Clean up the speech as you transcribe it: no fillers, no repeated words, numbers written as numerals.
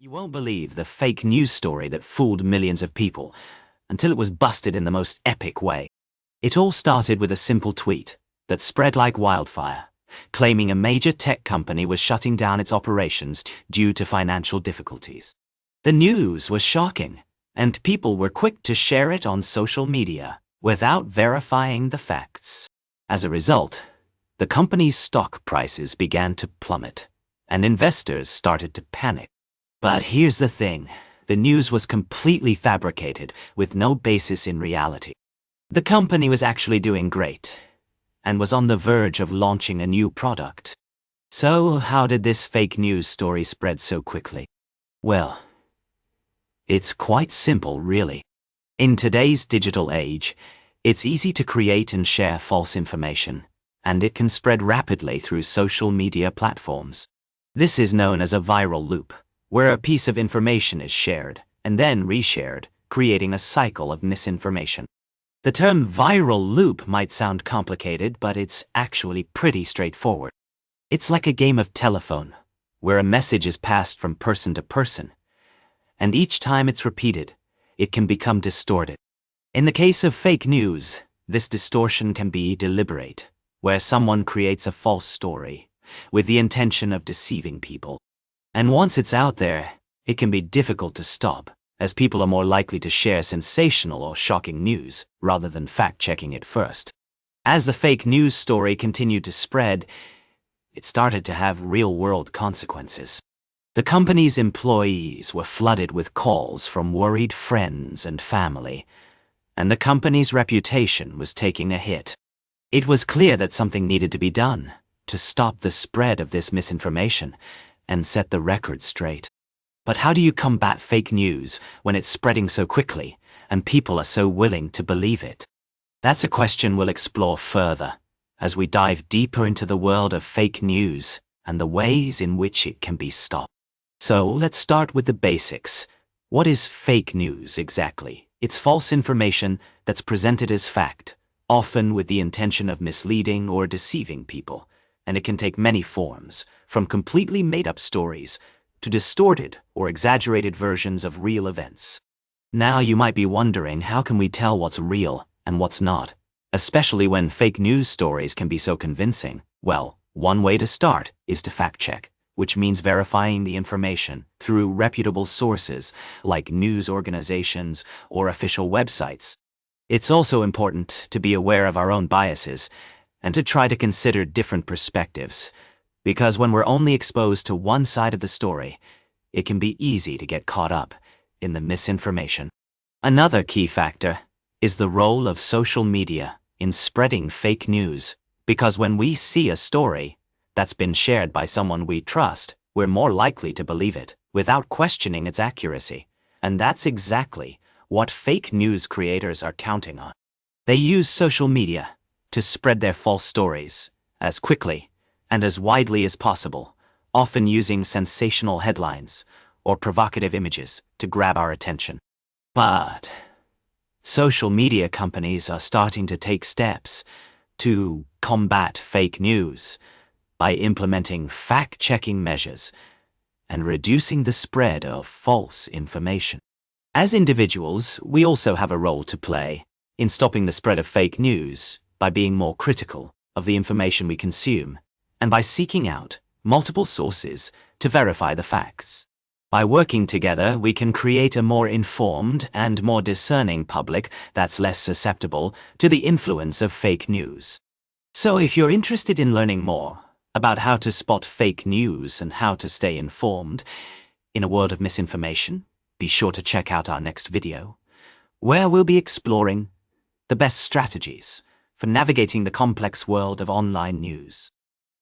You won't believe the fake news story that fooled millions of people until it was busted in the most epic way. It all started with a simple tweet that spread like wildfire, claiming a major tech company was shutting down its operations due to financial difficulties. The news was shocking, and people were quick to share it on social media without verifying the facts. As a result, the company's stock prices began to plummet, and investors started to panic. But here's the thing, the news was completely fabricated with no basis in reality. The company was actually doing great, and was on the verge of launching a new product. So how did this fake news story spread so quickly? Well, it's quite simple, really. In today's digital age, it's easy to create and share false information, and it can spread rapidly through social media platforms. This is known as a viral loop, where a piece of information is shared and then reshared, creating a cycle of misinformation. The term viral loop might sound complicated, but it's actually pretty straightforward. It's like a game of telephone, where a message is passed from person to person, and each time it's repeated, it can become distorted. In the case of fake news, this distortion can be deliberate, where someone creates a false story with the intention of deceiving people. And once it's out there, it can be difficult to stop, as people are more likely to share sensational or shocking news rather than fact-checking it first. As the fake news story continued to spread, it started to have real-world consequences. The company's employees were flooded with calls from worried friends and family, and the company's reputation was taking a hit. It was clear that something needed to be done to stop the spread of this misinformation and set the record straight. But how do you combat fake news when it's spreading so quickly and people are so willing to believe it? That's a question we'll explore further as we dive deeper into the world of fake news and the ways in which it can be stopped. So let's start with the basics. What is fake news exactly? It's false information that's presented as fact, often with the intention of misleading or deceiving people. And it can take many forms, from completely made-up stories to distorted or exaggerated versions of real events. Now you might be wondering, how can we tell what's real and what's not, especially when fake news stories can be so convincing? Well, one way to start is to fact-check, which means verifying the information through reputable sources like news organizations or official websites. It's also important to be aware of our own biases and to try to consider different perspectives, because when we're only exposed to one side of the story, it can be easy to get caught up in the misinformation. Another key factor is the role of social media in spreading fake news, because when we see a story that's been shared by someone we trust, we're more likely to believe it without questioning its accuracy. And that's exactly what fake news creators are counting on. They use social media to spread their false stories as quickly and as widely as possible, often using sensational headlines or provocative images to grab our attention. But social media companies are starting to take steps to combat fake news by implementing fact-checking measures and reducing the spread of false information. As individuals, we also have a role to play in stopping the spread of fake news by being more critical of the information we consume and by seeking out multiple sources to verify the facts. By working together, we can create a more informed and more discerning public that's less susceptible to the influence of fake news. So if you're interested in learning more about how to spot fake news and how to stay informed in a world of misinformation, be sure to check out our next video, where we'll be exploring the best strategies for navigating the complex world of online news.